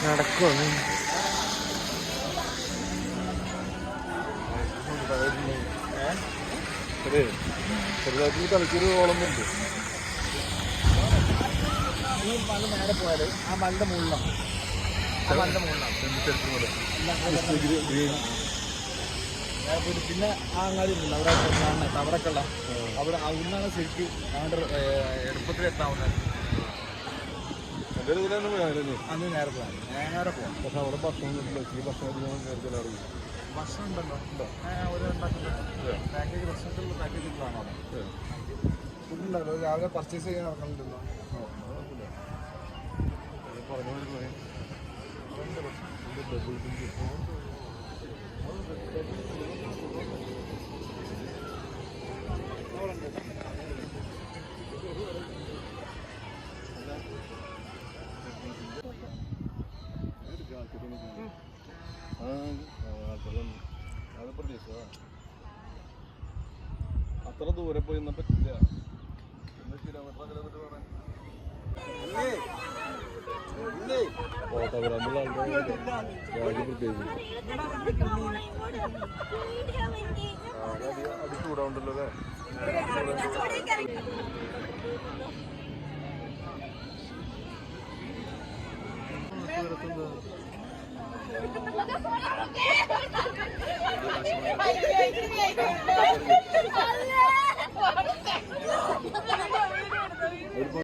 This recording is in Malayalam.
നടക്കുവാണ്. ചെറുതായിട്ട് കളിക്കൊരു ഓളമുണ്ട്. ഈ മല നേരെ പോയാൽ ആ മലിൻ്റെ മുകളിലാണ്. ആ മലിൻ്റെ മുകളിലാണ്. പിന്നെ ആ അങ്ങാടി ഉണ്ടല്ലോ അവിടെ കാണുന്നത് അവിടെയൊക്കെ ഉള്ള അവിടെ അവിടുന്നാണ് ശരിക്കും ഞങ്ങളുടെ എളുപ്പത്തിൽ എത്താവുന്നത്. അന്ന് നേരെ പോകാം. നേരെ പോകാം. പക്ഷെ അവിടെ ഭക്ഷണം കിട്ടില്ല. ഭക്ഷണം ഭക്ഷണം ഉണ്ടല്ലോ. ഉണ്ടോ? ഒരു പാക്കേജ് ഭക്ഷണത്തിലുള്ള പാക്കേജുകളാണ് അവിടെ. ഫുഡുണ്ടല്ലോ. രാവിലെ പർച്ചേസ് ചെയ്യാൻ നടക്കുന്നുണ്ടല്ലോ. അത്ര ദൂരെ പോയി ഒന്നും പറ്റില്ല. അടി ചൂടാവുണ്ടല്ലോ അല്ലേ?